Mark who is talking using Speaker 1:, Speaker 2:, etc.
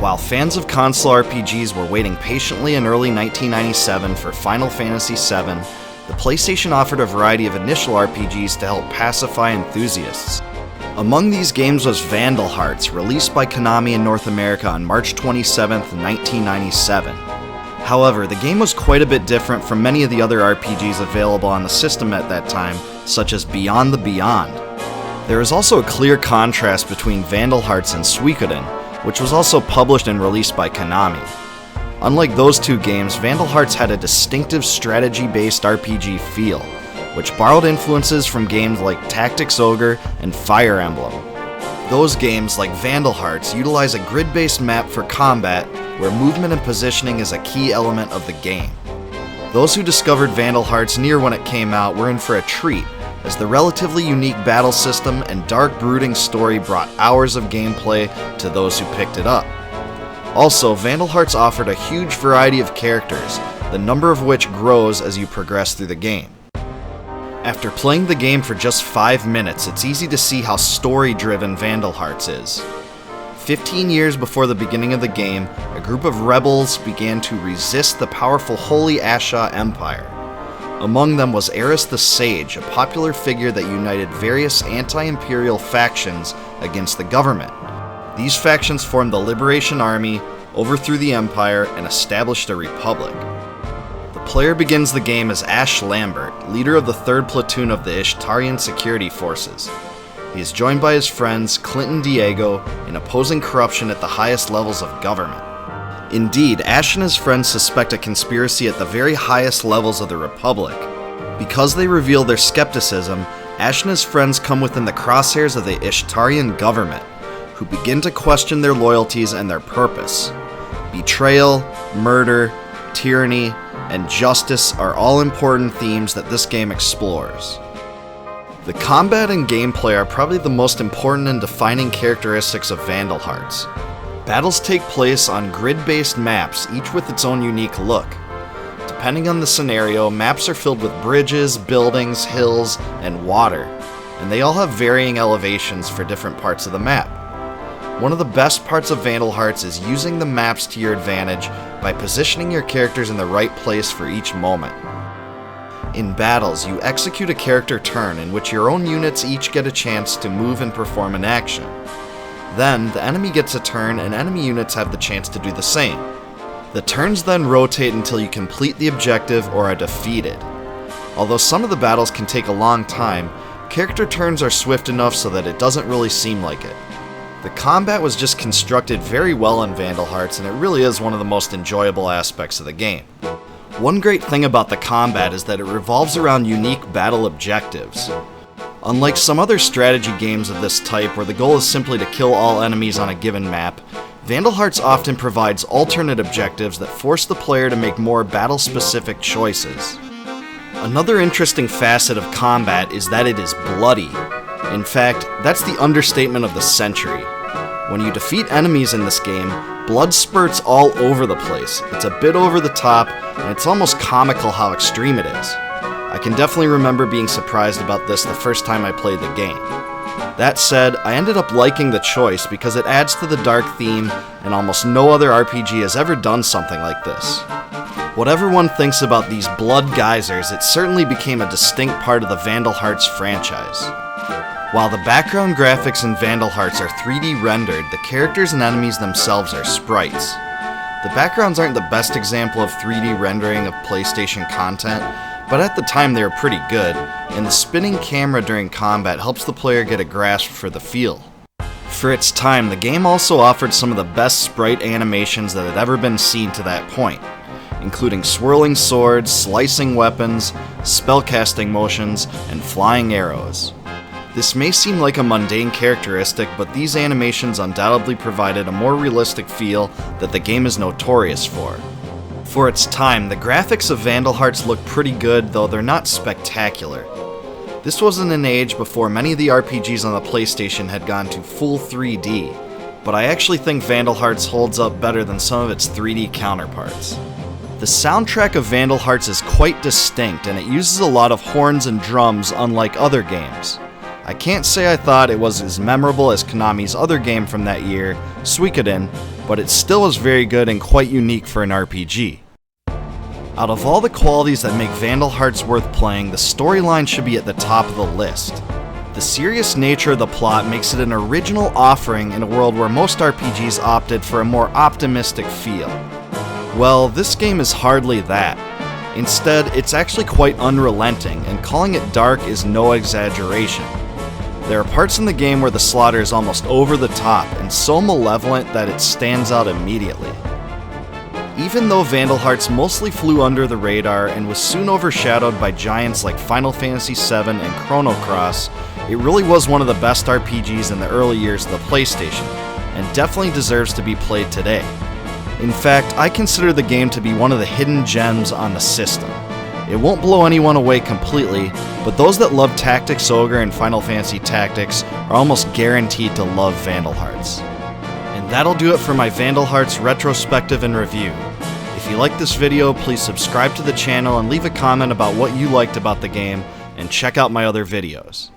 Speaker 1: While fans of console RPGs were waiting patiently in early 1997 for Final Fantasy VII, the PlayStation offered a variety of initial RPGs to help pacify enthusiasts. Among these games was Vandal Hearts, released by Konami in North America on March 27, 1997. However, the game was quite a bit different from many of the other RPGs available on the system at that time, such as Beyond the Beyond. There is also a clear contrast between Vandal Hearts and Suikoden, which was also published and released by Konami. Unlike those two games, Vandal Hearts had a distinctive strategy-based RPG feel, which borrowed influences from games like Tactics Ogre and Fire Emblem. Those games, like Vandal Hearts, utilize a grid-based map for combat where movement and positioning is a key element of the game. Those who discovered Vandal Hearts near when it came out were in for a treat, as the relatively unique battle system and dark brooding story brought hours of gameplay to those who picked it up. Also, Vandal Hearts offered a huge variety of characters, the number of which grows as you progress through the game. After playing the game for just 5 minutes, it's easy to see how story-driven Vandal Hearts is. 15 years before the beginning of the game, a group of rebels began to resist the powerful Holy Asha Empire. Among them was Eris the Sage, a popular figure that united various anti-imperial factions against the government. These factions formed the Liberation Army, overthrew the Empire, and established a republic. The player begins the game as Ash Lambert, leader of the 3rd Platoon of the Ishtarian Security Forces. He is joined by his friends Clinton Diego in opposing corruption at the highest levels of government. Indeed, Ash and his friends suspect a conspiracy at the very highest levels of the Republic. Because they reveal their skepticism, Ash and his friends come within the crosshairs of the Ishtarian government, who begin to question their loyalties and their purpose. Betrayal, murder, tyranny, and justice are all important themes that this game explores. The combat and gameplay are probably the most important and defining characteristics of Vandal Hearts. Battles take place on grid-based maps, each with its own unique look. Depending on the scenario, maps are filled with bridges, buildings, hills, and water, and they all have varying elevations for different parts of the map. One of the best parts of Vandal Hearts is using the maps to your advantage by positioning your characters in the right place for each moment. In battles, you execute a character turn in which your own units each get a chance to move and perform an action. Then, the enemy gets a turn and enemy units have the chance to do the same. The turns then rotate until you complete the objective or are defeated. Although some of the battles can take a long time, character turns are swift enough so that it doesn't really seem like it. The combat was just constructed very well in Vandal Hearts, and it really is one of the most enjoyable aspects of the game. One great thing about the combat is that it revolves around unique battle objectives. Unlike some other strategy games of this type where the goal is simply to kill all enemies on a given map, Vandal Hearts often provides alternate objectives that force the player to make more battle-specific choices. Another interesting facet of combat is that it is bloody. In fact, that's the understatement of the century. When you defeat enemies in this game, blood spurts all over the place. It's a bit over the top, and it's almost comical how extreme it is. I can definitely remember being surprised about this the first time I played the game. That said, I ended up liking the choice because it adds to the dark theme, and almost no other RPG has ever done something like this. Whatever one thinks about these blood geysers, it certainly became a distinct part of the Vandal Hearts franchise. While the background graphics in Vandal Hearts are 3D rendered, the characters and enemies themselves are sprites. The backgrounds aren't the best example of 3D rendering of PlayStation content, but at the time they were pretty good, and the spinning camera during combat helps the player get a grasp for the feel. For its time, the game also offered some of the best sprite animations that had ever been seen to that point, including swirling swords, slicing weapons, spellcasting motions, and flying arrows. This may seem like a mundane characteristic, but these animations undoubtedly provided a more realistic feel that the game is notorious for. For its time, the graphics of Vandal Hearts look pretty good, though they're not spectacular. This was in an age before many of the RPGs on the PlayStation had gone to full 3D, but I actually think Vandal Hearts holds up better than some of its 3D counterparts. The soundtrack of Vandal Hearts is quite distinct, and it uses a lot of horns and drums unlike other games. I can't say I thought it was as memorable as Konami's other game from that year, Suikoden, but it still was very good and quite unique for an RPG. Out of all the qualities that make Vandal Hearts worth playing, the storyline should be at the top of the list. The serious nature of the plot makes it an original offering in a world where most RPGs opted for a more optimistic feel. Well, this game is hardly that. Instead, it's actually quite unrelenting, and calling it dark is no exaggeration. There are parts in the game where the slaughter is almost over the top and so malevolent that it stands out immediately. Even though Vandal Hearts mostly flew under the radar and was soon overshadowed by giants like Final Fantasy VII and Chrono Cross, it really was one of the best RPGs in the early years of the PlayStation, and definitely deserves to be played today. In fact, I consider the game to be one of the hidden gems on the system. It won't blow anyone away completely, but those that love Tactics Ogre and Final Fantasy Tactics are almost guaranteed to love Vandal Hearts. And that'll do it for my Vandal Hearts retrospective and review. If you liked this video, please subscribe to the channel and leave a comment about what you liked about the game, and check out my other videos.